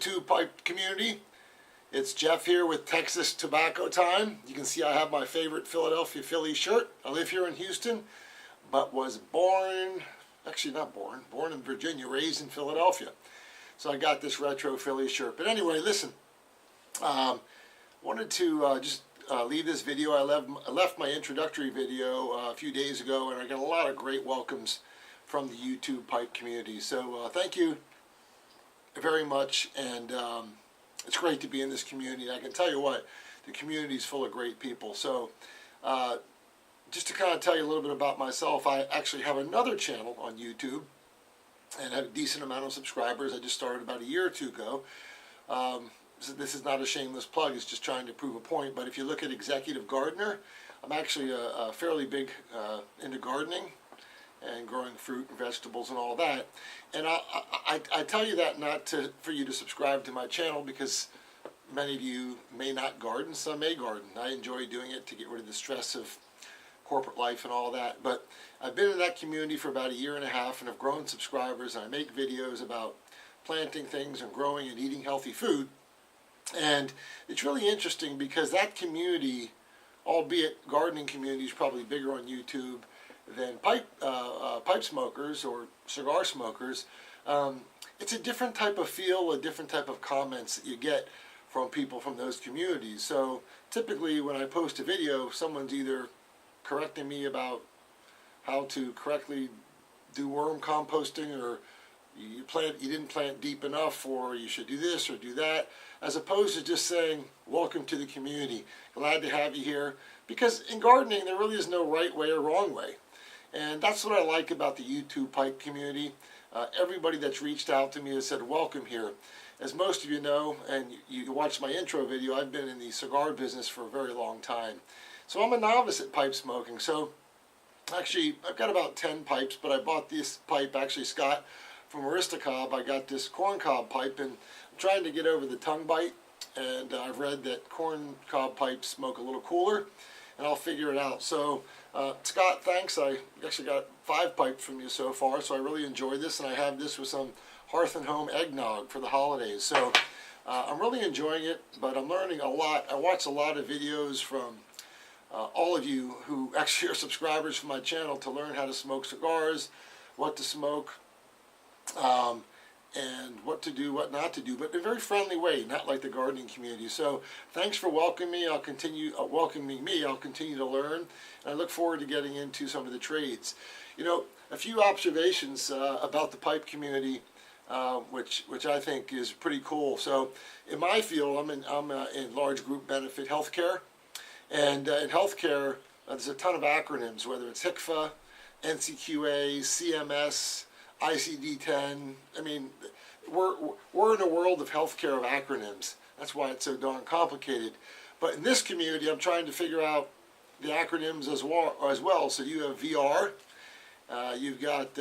YouTube pipe community. It's Jeff here with Texas Tobacco Time. You can see I have my favorite Philadelphia Phillies shirt. I live here in Houston, but was born in Virginia, raised in Philadelphia. So I got this retro Phillies shirt. But anyway, listen, wanted to leave this video. I left my introductory video a few days ago, and I got a lot of great welcomes from the YouTube pipe community. So thank you very much, and it's great to be in this community. I can tell you what, the community is full of great people. So just to kind of tell you a little bit about myself, I actually have another channel on YouTube and have a decent amount of subscribers. I just started about a year or two ago. So this is not a shameless plug, it's just trying to prove a point. But if you look at Executive Gardener, I'm actually a fairly big into gardening and growing fruit and vegetables and all that. And I tell you that not for you to subscribe to my channel, because many of you may not garden, some may garden. I enjoy doing it to get rid of the stress of corporate life and all that. But I've been in that community for about a year and a half and have grown subscribers, and I make videos about planting things and growing and eating healthy food. And it's really interesting because that community, albeit gardening community, is probably bigger on YouTube than pipe smokers or cigar smokers. It's a different type of feel, a different type of comments that you get from people from those communities. So typically when I post a video, someone's either correcting me about how to correctly do worm composting, or you didn't plant deep enough, or you should do this or do that, as opposed to just saying, welcome to the community, glad to have you here. Because in gardening, there really is no right way or wrong way. And that's what I like about the YouTube pipe community. Everybody that's reached out to me has said, welcome here. As most of you know, and you watched my intro video, I've been in the cigar business for a very long time. So I'm a novice at pipe smoking. So actually, I've got about 10 pipes, but I bought this pipe, actually, Scott, from Aristocob. I got this corn cob pipe, and I'm trying to get over the tongue bite. And I've read that corn cob pipes smoke a little cooler, and I'll figure it out. So Scott, thanks. I actually got 5 pipes from you so far, so I really enjoy this, and I have this with some Hearth and Home eggnog for the holidays. So I'm really enjoying it, but I'm learning a lot. I watch a lot of videos from all of you who actually are subscribers for my channel to learn how to smoke cigars, what to smoke, and what to do, what not to do, but in a very friendly way, not like the gardening community. So thanks for welcoming me. I'll continue to learn, and I look forward to getting into some of the trades. You know, a few observations about the pipe community, which I think is pretty cool. So in my field, I'm in large group benefit healthcare, and in healthcare, there's a ton of acronyms, whether it's HCFA, NCQA, CMS, ICD-10. I mean, we're in a world of healthcare of acronyms. That's why it's so darn complicated. But in this community, I'm trying to figure out the acronyms as well. So you have VR, you've got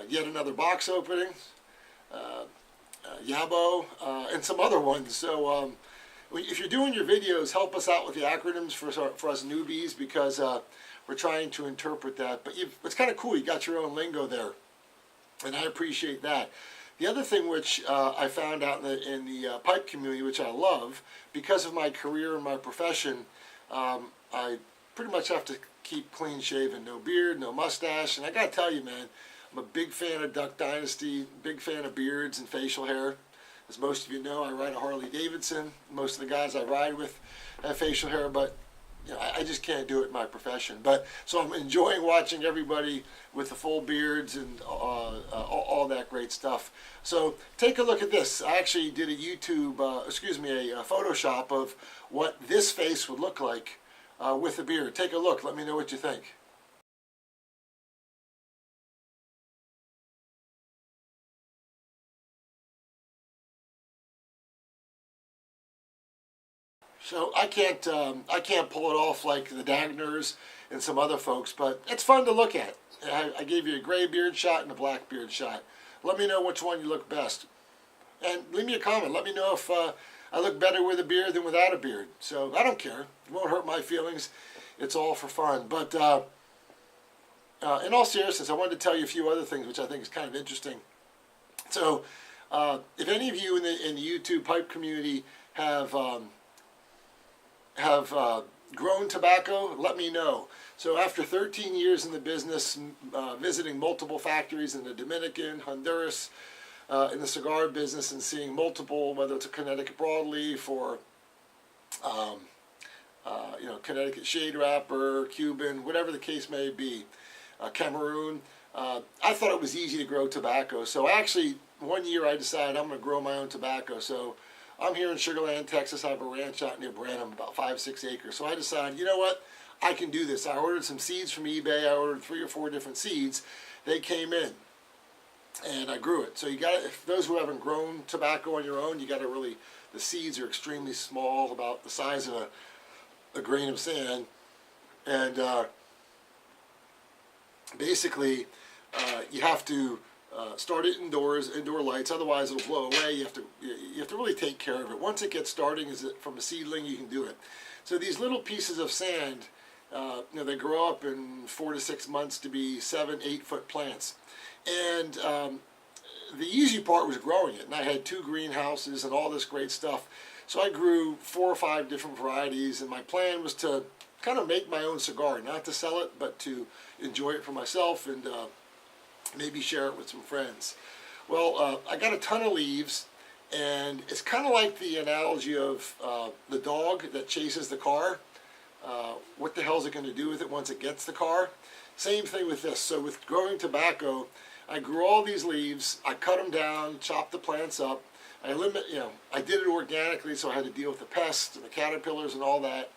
yet another box opening, Yabo, and some other ones. So if you're doing your videos, help us out with the acronyms for us newbies, because we're trying to interpret that. But it's kind of cool. You got your own lingo there, and I appreciate that. The other thing which I found out in the pipe community, which I love, because of my career and my profession, I pretty much have to keep clean shaven, no beard, no mustache. And I got to tell you, man, I'm a big fan of Duck Dynasty, big fan of beards and facial hair. As most of you know, I ride a Harley Davidson. Most of the guys I ride with have facial hair, but you know, I just can't do it in my profession. But so I'm enjoying watching everybody with the full beards and all that great stuff. So take a look at this. I actually did a a Photoshop of what this face would look like with a beard. Take a look. Let me know what you think. So I can't pull it off like the Dagners and some other folks, but it's fun to look at. I gave you a gray beard shot and a black beard shot. Let me know which one you look best. And leave me a comment. Let me know if I look better with a beard than without a beard. So I don't care. It won't hurt my feelings. It's all for fun. But in all seriousness, I wanted to tell you a few other things which I think is kind of interesting. So If any of you in the YouTube pipe community have grown tobacco, let me know. So after 13 years in the business, visiting multiple factories in the Dominican, Honduras, in the cigar business, and seeing multiple, whether it's a Connecticut broadleaf or Connecticut shade wrapper, Cuban, whatever the case may be, Cameroon. I thought it was easy to grow tobacco. So actually, one year I decided I'm going to grow my own tobacco. So I'm here in Sugar Land, Texas. I have a ranch out near Branham, about 5-6 acres. So I decided, you know what? I can do this. I ordered some seeds from eBay. I ordered 3 or 4 different seeds. They came in, and I grew it. So you got, if those who haven't grown tobacco on your own, you got to really, the seeds are extremely small, about the size of a grain of sand, and basically you have to start it indoors, indoor lights, otherwise it'll blow away. You have to really take care of it. Once it gets starting, from a seedling, you can do it. So these little pieces of sand, they grow up in 4 to 6 months to be 7-8 foot plants, and the easy part was growing it. And I had 2 greenhouses and all this great stuff. So I grew 4 or 5 different varieties, and my plan was to kind of make my own cigar, not to sell it, but to enjoy it for myself and maybe share it with some friends. Well, I got a ton of leaves, and it's kind of like the analogy of the dog that chases the car. What the hell is it going to do with it once it gets the car? Same thing with this. So with growing tobacco, I grew all these leaves, I cut them down, chopped the plants up. I did it organically, so I had to deal with the pests and the caterpillars and all that.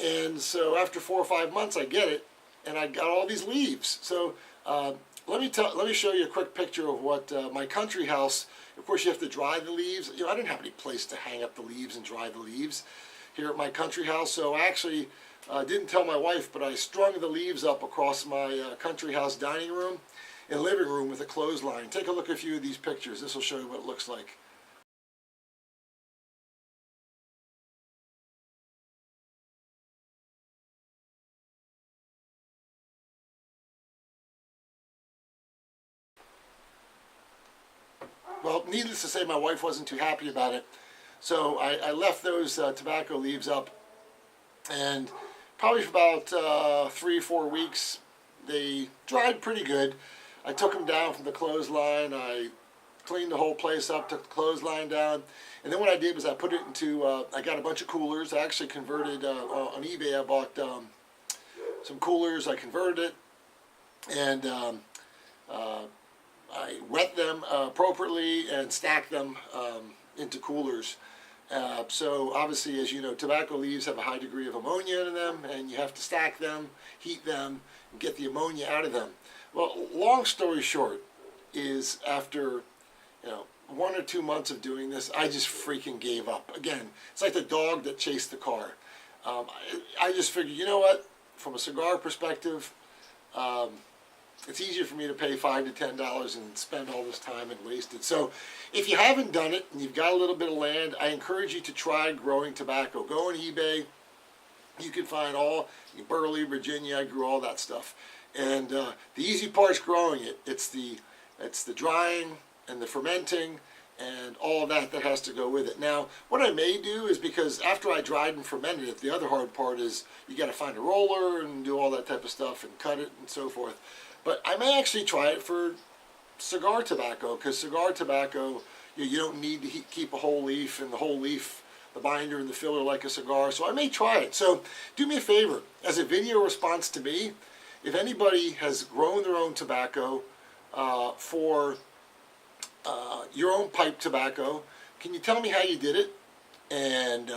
And so after 4 or 5 months, I get it, and I got all these leaves. So let me show you a quick picture of what my country house. Of course, you have to dry the leaves. I didn't have any place to hang up the leaves and dry the leaves here at my country house. So I actually didn't tell my wife, but I strung the leaves up across my country house dining room and living room with a clothesline. Take a look at a few of these pictures. This will show you what it looks like. Well, needless to say, my wife wasn't too happy about it. So I left those tobacco leaves up, and probably for about 3 or 4 weeks, they dried pretty good. I took them down from the clothesline. I cleaned the whole place up, took the clothesline down, and then what I did was I put it into, I got a bunch of coolers. I actually converted, on eBay, I bought some coolers. I converted it, and I wet them appropriately and stacked them into coolers. So obviously, as you know, tobacco leaves have a high degree of ammonia in them, and you have to stack them, heat them, and get the ammonia out of them. Well, long story short is after 1 or 2 months of doing this, I just freaking gave up. Again, it's like the dog that chased the car. I just figured, you know what, from a cigar perspective, it's easier for me to pay $5 to $10 and spend all this time and waste it. So if you haven't done it and you've got a little bit of land, I encourage you to try growing tobacco. Go on eBay. You can find all, Burley, Virginia, I grew all that stuff. And the easy part's growing it. It's the drying and the fermenting and all of that has to go with it. Now, what I may do is, because after I dried and fermented it, the other hard part is you got to find a roller and do all that type of stuff and cut it and so forth. But I may actually try it for cigar tobacco, because cigar tobacco, you don't need to keep a whole leaf, and the whole leaf, the binder and the filler like a cigar. So I may try it. So do me a favor, as a video response to me, if anybody has grown their own tobacco for your own pipe tobacco, can you tell me how you did it? And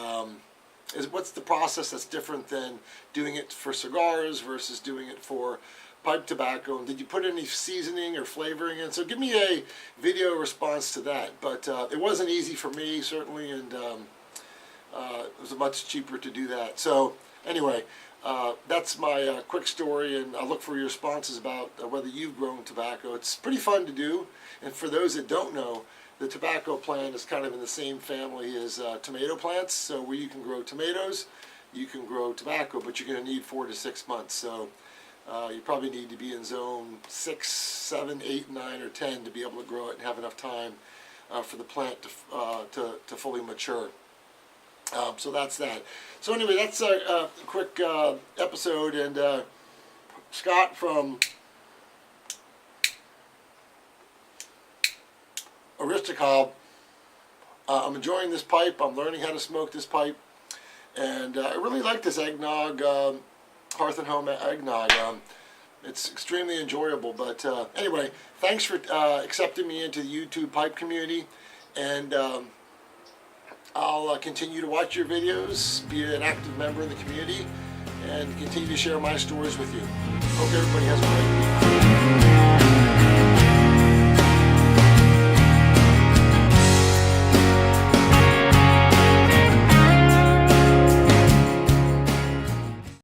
what's the process that's different than doing it for cigars versus doing it for pipe tobacco, and did you put any seasoning or flavoring in? So give me a video response to that. But it wasn't easy for me, certainly, and it was much cheaper to do that. So anyway, that's my quick story, and I'll look for your responses about whether you've grown tobacco. It's pretty fun to do, and for those that don't know, the tobacco plant is kind of in the same family as tomato plants. So where you can grow tomatoes, you can grow tobacco, but you're going to need 4 to 6 months. So you probably need to be in zone 6, 7, 8, 9, or 10 to be able to grow it and have enough time for the plant to fully mature. So that's that. So anyway, that's a quick episode, and Scott from Aristocob. I'm enjoying this pipe. I'm learning how to smoke this pipe, and I really like this eggnog, Hearth and Home eggnog. It's extremely enjoyable. But anyway, thanks for accepting me into the YouTube pipe community, and I'll continue to watch your videos, be an active member of the community, and continue to share my stories with you. Hope everybody has a great week.